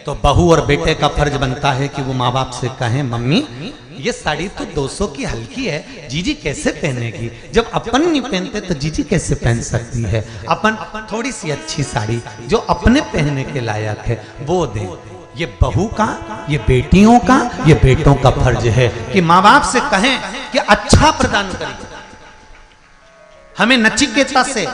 [SPEAKER 1] तो बहू और बेटे का फर्ज बनता है कि वो माँ बाप से कहें मम्मी ये साड़ी तो 200 की हल्की है, जीजी कैसे पहनेगी? जब अपन नहीं पहनते तो जीजी कैसे पहन सकती है? अपन थोड़ी सी अच्छी साड़ी जो अपने पहनने के लायक है वो दे। ये बहू का, ये बेटियों का, ये बेटों का फर्ज है कि माँ बाप से कहें कि अच्छा प्रदान करें। हमें नचिकेता से,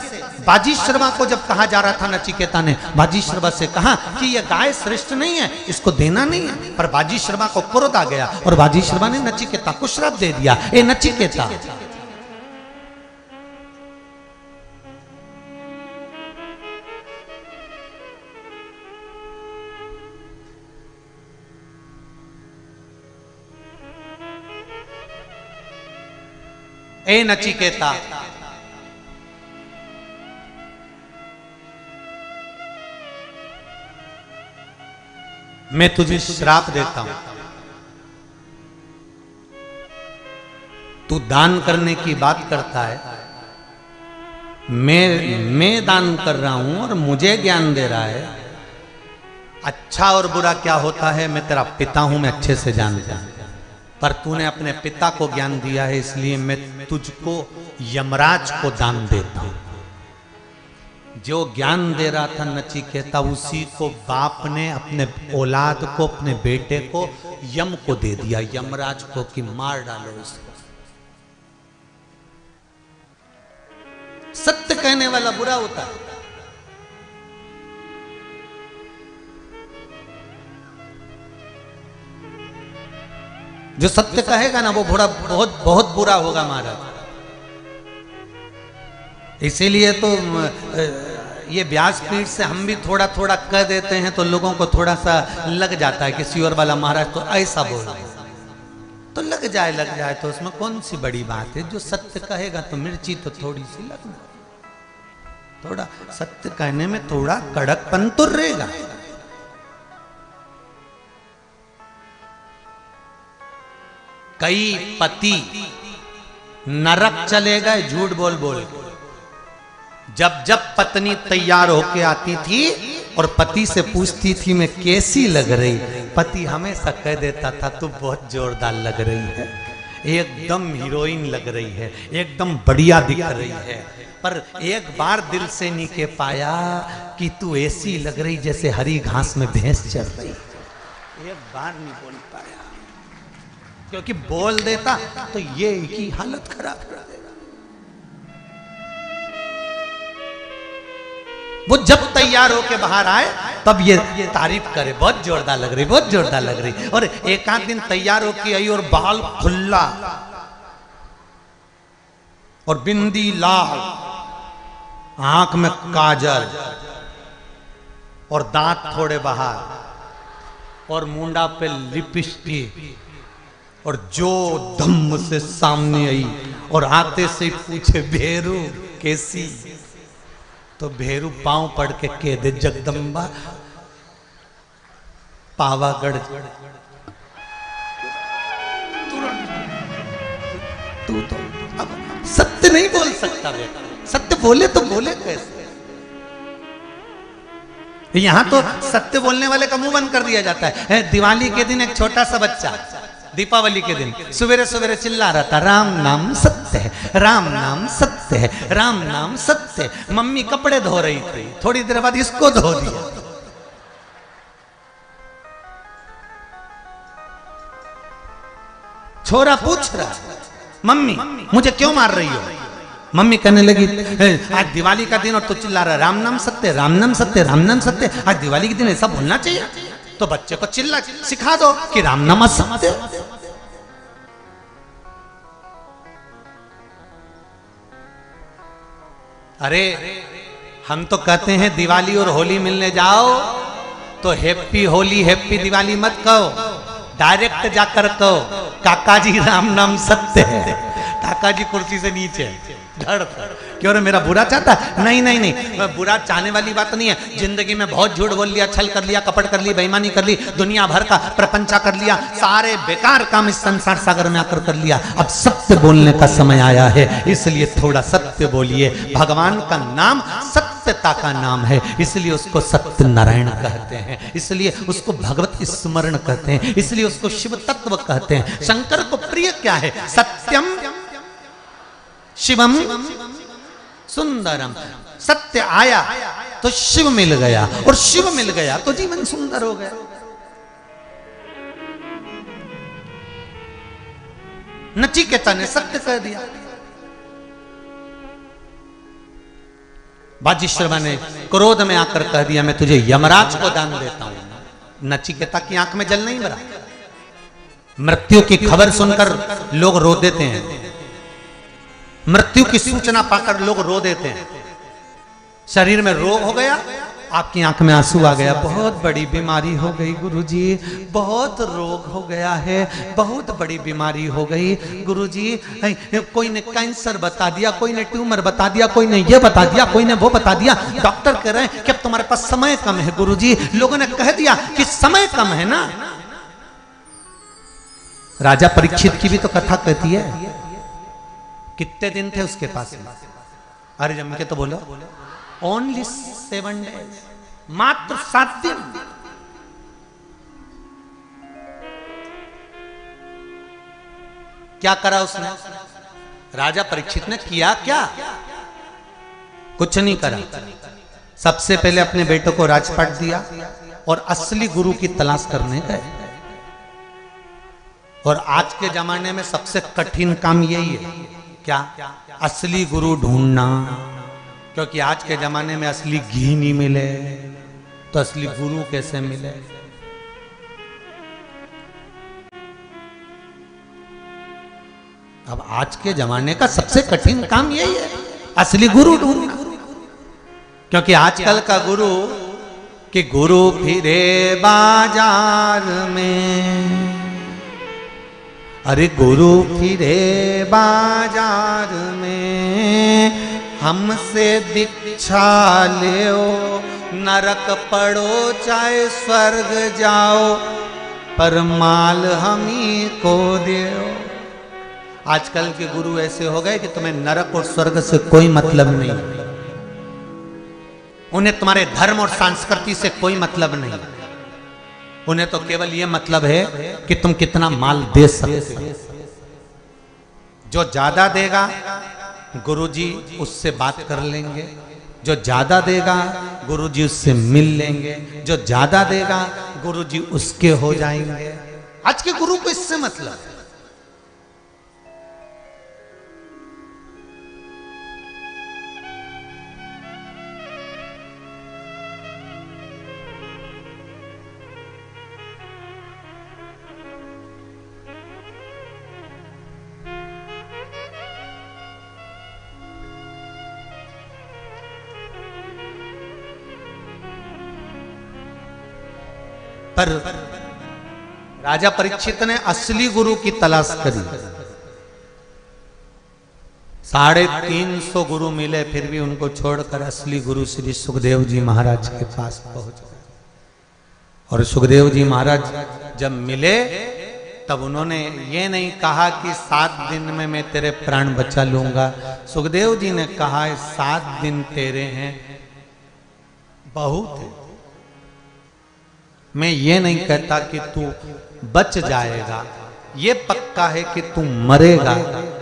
[SPEAKER 1] बाजी शर्मा को जब कहा जा रहा था, नचिकेता ने बाजी शर्मा से कहा कि यह गाय श्रेष्ठ नहीं है, इसको देना नहीं है, पर बाजी शर्मा को क्रोध आ गया और बाजी शर्मा ने नचिकेता को श्राप दे दिया, ए नचिकेता ए नचिकेता मैं तुझे श्राप देता हूं, तू दान करने की बात करता है, मैं दान कर रहा हूं और मुझे ज्ञान दे रहा है। अच्छा और बुरा क्या होता है मैं तेरा पिता हूं, मैं अच्छे से जानता हूं, पर तूने अपने पिता को ज्ञान दिया है इसलिए मैं तुझको यमराज को दान देता हूं। जो ज्ञान दे रहा था नचिकेता, उसी को बाप ने अपने औलाद को, अपने बेटे को यम को दे दिया, यमराज को, कि मार डालो इसको। सत्य कहने वाला बुरा होता है। जो सत्य कहेगा ना वो बुरा, बहुत बुरा होगा महाराज। इसीलिए तो ये व्यासपीठ से हम भी थोड़ा थोड़ा कह देते हैं तो लोगों को थोड़ा सा लग जाता है कि सियोर वाला महाराज तो ऐसा बोल, तो लग जाए तो उसमें कौन सी बड़ी बात है। जो सत्य कहेगा तो मिर्ची तो थोड़ी सी लगना, थोड़ा सत्य कहने में थोड़ा कड़कपन तो रहेगा। कई पति नरक चले गए झूठ बोल बोल। जब पत्नी तैयार होके आती थी और पति से पूछती थी मैं कैसी लग रही, पति हमेशा कह देता था तू बहुत जोरदार लग रही है, एकदम हीरोइन लग रही है, एकदम बढ़िया दिख रही है। पर एक बार दिल से नहीं कह पाया कि तू ऐसी लग रही जैसे हरी घास में भैंस चल रही। एक बार नहीं बोल पाया, क्योंकि बोल देता तो ये की हालत खराब कर देगा। वो जब तैयार होके बाहर आए तब ये तारीफ करे बहुत जोरदार लग रही, बहुत जोरदार लग रही। और एक आध दिन तैयार होके आई और बाल खुल्ला और बिंदी लाल, आंख में काजल और दांत थोड़े बाहर और मुंडा पे लिपस्टिक, और जो धम्म से सामने आई और आते से पूछे भेरू कैसी, तो भेरू पांव पड़ के कह दे जगदम्बा पावागढ़। तू तो अब सत्य नहीं बोल सकता बेटा, सत्य बोले तो बोले कैसे? यहां तो सत्य बोलने वाले का मुंह बंद कर दिया जाता है। दिवाली के दिन एक छोटा सा बच्चा दीपावली के दिन सवेरे सवेरे चिल्ला रहा था राम नाम सत्य है, राम नाम सत्य है, राम नाम सत्य है। मम्मी कपड़े धो रही थी, थोड़ी देर बाद इसको धो दिया। छोरा पूछ रहा मम्मी मुझे क्यों मार रही हो? मम्मी कहने लगी आज दिवाली का दिन और तो चिल्ला रहा राम नाम सत्य, राम नाम सत्य, राम नाम सत्य, आज दिवाली के दिन ऐसा बोलना चाहिए। तो बच्चे को चिल्ला सिखा दो कि राम नाम सत्य। अरे हम तो कहते हैं दिवाली और होली मिलने जाओ तो हैप्पी होली हैप्पी दिवाली मत कहो, डायरेक्ट जाकर कहो काका जी राम नाम सत्य है। काका जी कुर्सी से नीचे धड़ क्यों रे मेरा बुरा चाहता? नहीं नहीं नहीं, बुरा चाहने वाली बात नहीं है। जिंदगी में बहुत झूठ बोल लिया, छल कर लिया, कपट कर ली, बेईमानी कर ली, दुनिया भर का प्रपंचा कर लिया, सारे बेकार काम इस संसार सागर में आकर कर लिया। अब सत्य बोलने का समय आया है, इसलिए थोड़ा सत्य बोलिए। भगवान का नाम सत्य सत्यता का नाम है, इसलिए उसको सत्यनारायण कहते हैं, इसलिए उसको भगवत स्मरण कहते हैं, इसलिए उसको शिव तत्व कहते हैं। शंकर को प्रिय क्या है? सत्यम शिवम सुंदरम। सत्य आया तो शिव मिल गया, और शिव मिल गया तो जीवन सुंदर हो गया। नचिकेता ने सत्य कह दिया। बाजीश्वर ने क्रोध में आकर कह दिया मैं तुझे यमराज को दान देता हूं। नचिकेता की आंख में जल नहीं भरा। मृत्यु की खबर सुनकर लोग रो देते हैं, मृत्यु की सूचना पाकर लोग रो देते हैं। शरीर में रोग हो गया, आपकी आंख में आंसू आ गया, बहुत बड़ी बीमारी हो गई गुरुजी, बहुत रोग हो गया है, बहुत बड़ी बीमारी हो गई गुरुजी। कोई ने कैंसर बता दिया, कोई ने ट्यूमर बता दिया, कोई ने ये बता दिया, कोई ने वो बता दिया। डॉक्टर कह रहे हैं कि अब तुम्हारे पास समय कम है गुरुजी। लोगों ने कह दिया कि समय कम है ना। राजा परीक्षित की भी तो कथा कहती है, कितने दिन थे उसके पास? अरे जम के तो बोलो, ओनली 7 days, मात्र 7 दिन। क्या करा उसने? राजा परीक्षित ने किया क्या? कुछ नहीं करा। सबसे पहले अपने बेटों को राजपाट दिया और असली गुरु की तलाश करने गए। और आज के जमाने में सबसे कठिन काम यही है, क्या? असली गुरु ढूंढना। क्योंकि आज के जमाने में असली घी नहीं मिले तो असली गुरु कैसे मिले? अब आज के जमाने का सबसे कठिन काम यही है, असली गुरु ढूंढना। क्योंकि आजकल का गुरु कि गुरु फिरे बाजार में, अरे गुरु फिरे बाजार में, हमसे दीक्षा लेओ, नरक पड़ो चाहे स्वर्ग जाओ, पर माल हम ही को देओ। आजकल के गुरु ऐसे हो गए कि तुम्हें नरक और स्वर्ग से कोई मतलब नहीं, उन्हें तुम्हारे धर्म और संस्कृति से कोई मतलब नहीं। उन्हें तो केवल यह मतलब है कि तुम कितना माल दे सकते हो। जो ज्यादा देगा गुरुजी उससे बात कर लेंगे, जो ज्यादा देगा गुरुजी उससे मिल लेंगे, जो ज्यादा देगा गुरुजी उसके हो जाएंगे। आज के गुरु को इससे मतलब है। पर राजा परीक्षित ने असली गुरु की तलाश करी। 350 गुरु मिले, फिर भी उनको छोड़कर असली गुरु श्री सुखदेव जी महाराज के पास पहुंच गए। और सुखदेव जी महाराज जब मिले तब उन्होंने ये नहीं कहा कि 7 दिन में मैं तेरे प्राण बचा लूंगा। सुखदेव जी ने कहा 7 दिन तेरे हैं बहुत है, मैं ये नहीं कहता कि तू बच जाएगा, ये पक्का है कि तू मरेगा,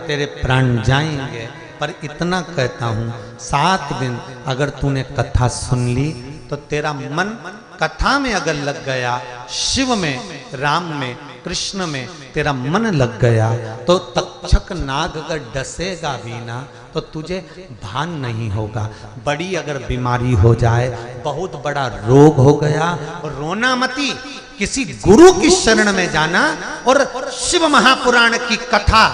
[SPEAKER 1] तेरे प्राण जाएंगे, पर इतना कहता हूं 7 दिन अगर तूने कथा सुन ली तो तेरा मन कथा में अगर लग गया, शिव में, राम में, कृष्ण में तेरा मन लग गया तो तक्षक नाग अगर डसेगा भी ना तो तुझे भान नहीं होगा। बड़ी अगर बीमारी हो जाए, बहुत बड़ा रोग हो गया, रोना मती, किसी गुरु की शरण में जाना। और शिव महापुराण की कथा,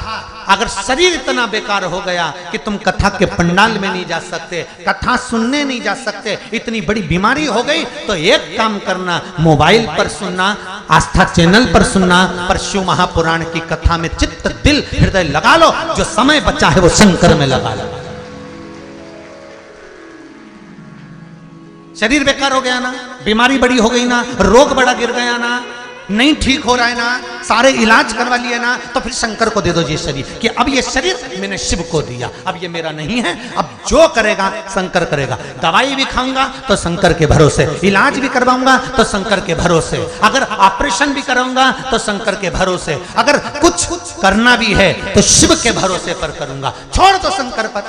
[SPEAKER 1] अगर शरीर इतना बेकार हो गया कि तुम कथा के पंडाल में नहीं जा सकते, कथा सुनने नहीं जा सकते, इतनी बड़ी बीमारी हो गई तो एक काम करना, मोबाइल पर सुनना, आस्था चैनल पर सुनना, पर शिव महापुराण की कथा में चित्त, दिल, हृदय लगा लो। जो समय बचा है वो शंकर में लगा लो। शरीर बेकार हो गया ना, बीमारी बड़ी हो गई ना, रोग बड़ा गिर गया ना, नहीं ठीक हो रहा है ना, सारे इलाज करवा लिए ना, तो फिर शंकर को दे दो ये शरीर, कि अब ये शरीर मैंने शिव को दिया, अब ये मेरा नहीं है, अब जो करेगा शंकर करेगा। दवाई भी खाऊंगा तो शंकर के भरोसे, इलाज भी करवाऊंगा तो शंकर के भरोसे, अगर ऑपरेशन भी कराऊंगा तो शंकर के भरोसे, अगर कुछ करना भी है तो शिव के भरोसे पर करूंगा, छोड़ दो शंकर पर।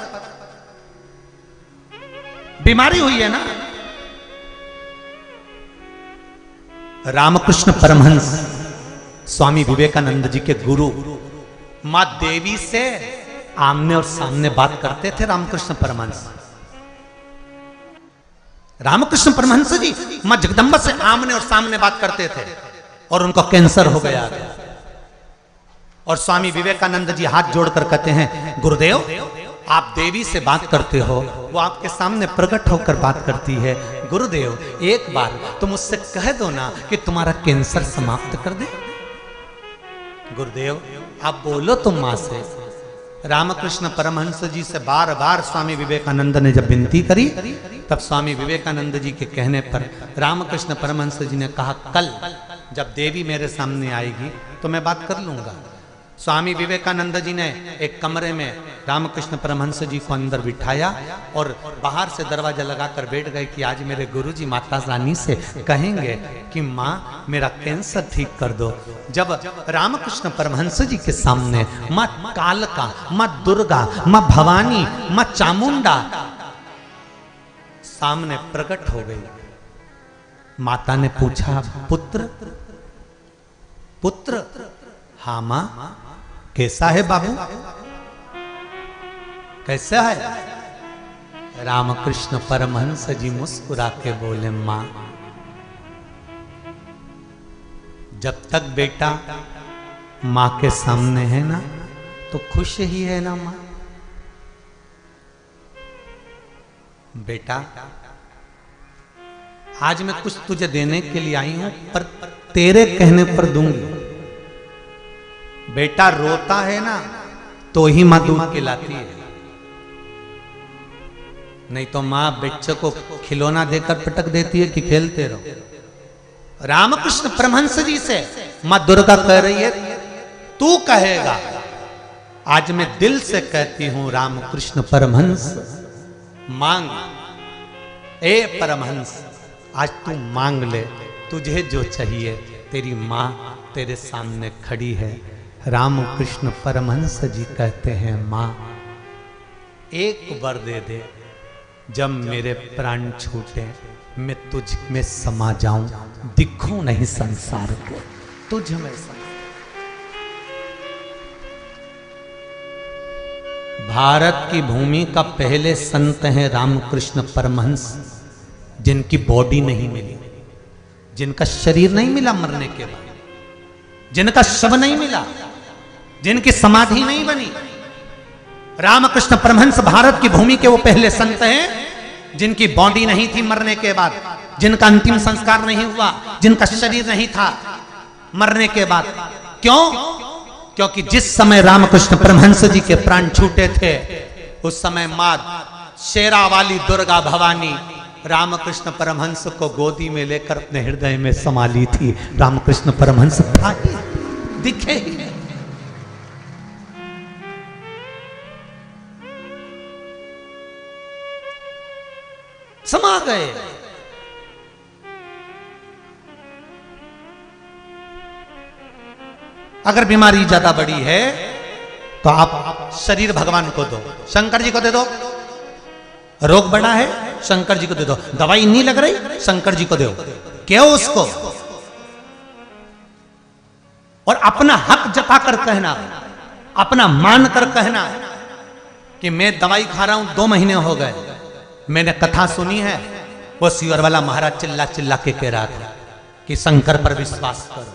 [SPEAKER 1] बीमारी हुई है ना। रामकृष्ण परमहंस स्वामी विवेकानंद जी के गुरु मां देवी से आमने और सामने बात करते थे। रामकृष्ण परमहंस, रामकृष्ण परमहंस जी मां जगदम्बा से आमने और सामने बात करते थे और उनको कैंसर हो गया। और स्वामी विवेकानंद जी हाथ जोड़कर कहते हैं, गुरुदेव आप देवी से बात करते हो, वो आपके सामने प्रकट होकर बात करती है। गुरुदेव एक बार तुम उससे कह दो ना कि तुम्हारा कैंसर समाप्त कर दे। गुरुदेव आप बोलो तुम मां से। रामकृष्ण परमहंस जी से बार बार स्वामी विवेकानंद ने जब विनती करी, तब स्वामी विवेकानंद जी के कहने पर रामकृष्ण परमहंस जी ने कहा, कल जब देवी मेरे सामने आएगी तो मैं बात कर लूंगा। स्वामी विवेकानंद जी ने एक कमरे में रामकृष्ण परमहंस जी को अंदर बिठाया और बाहर से दरवाजा लगाकर बैठ गए कि आज मेरे गुरुजी माता रानी से कहेंगे कि माँ मेरा कैंसर ठीक कर दो। जब रामकृष्ण परमहंस जी के सामने माँ कालका, माँ दुर्गा, माँ भवानी, माँ चामुंडा सामने प्रकट हो गई, माता ने पूछा, पुत्र पुत्र? हाँ माँ, कैसा है बाबू, कैसा है? रामकृष्ण परमहंस जी मुस्कुरा के बोले, मां जब तक बेटा मां के सामने है ना तो खुश ही है ना मां। बेटा आज मैं कुछ तुझे देने के लिए आई हूं, पर तेरे कहने पर दूंगी। बेटा रोता है ना तो ही मां दूध पिलाती है, नहीं तो मां बच्चे को खिलौना देकर पटक देती है कि खेलते रहो। रामकृष्ण परमहंस जी से मां दुर्गा कह रही है, तू कहेगा। आज मैं दिल से कहती हूं, रामकृष्ण परमहंस मांग, ए परमहंस आज तू मांग ले, तुझे जो चाहिए। तेरी मां तेरे सामने खड़ी है। रामकृष्ण परमहंस जी कहते हैं, मां एक वर दे दे, जब मेरे प्राण छूटे मैं तुझ में समा जाऊं, दिखूं नहीं संसार को, तुझ में समा। भारत की भूमि का पहले संत हैं रामकृष्ण परमहंस, जिनकी बॉडी नहीं मिली, जिनका शरीर नहीं मिला मरने के बाद, जिनका शव नहीं मिला, जिनकी समाधि नहीं बनी। रामकृष्ण परमहंस भारत की भूमि के वो पहले संत हैं जिनकी बॉडी नहीं थी मरने के बाद, जिनका अंतिम संस्कार नहीं हुआ, जिनका शरीर नहीं था मरने के बाद। क्यों? क्योंकि जिस समय रामकृष्ण परमहंस जी के प्राण छूटे थे, उस समय मां शेरा वाली दुर्गा भवानी रामकृष्ण परमहंस को गोदी में लेकर अपने हृदय में समा ली थी। रामकृष्ण परमहंस था ही, दिखे ही। समा गए। अगर बीमारी ज्यादा बड़ी है तो आप शरीर भगवान को दो, शंकर जी को दे दो। रोग बड़ा है, शंकर जी को दे दो। दवाई नहीं लग रही, शंकर जी को दो, क्यों उसको। और अपना हक जताकर कहना, अपना मान कर कहना कि मैं दवाई खा रहा हूं 2 महीने हो गए। मैंने कथा सुनी है, वो सीवर वाला महाराज चिल्ला चिल्ला के कह रहा था कि शंकर पर विश्वास करो,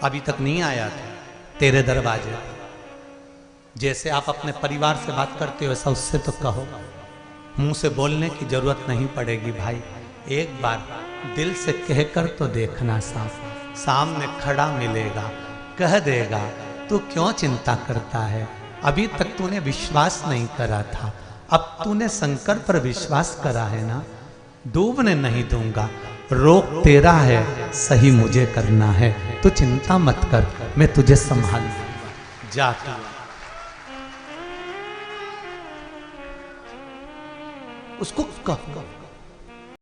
[SPEAKER 1] अभी तक नहीं आया था तेरे दरवाजे। जैसे आप अपने परिवार से बात करते हो वैसा उससे तो कहो, मुंह से बोलने की जरूरत नहीं पड़ेगी भाई। एक बार दिल से कहकर तो देखना, साफ सामने खड़ा मिलेगा, कह देगा तू क्यों चिंता करता है, अभी तक तूने विश्वास नहीं करा था, अब तूने शंकर पर विश्वास करा है ना, डूबने नहीं दूंगा। रोग तेरा है, सही मुझे करना है, तो चिंता मत कर, मैं तुझे संभाल लूंगा। जा तू। उसको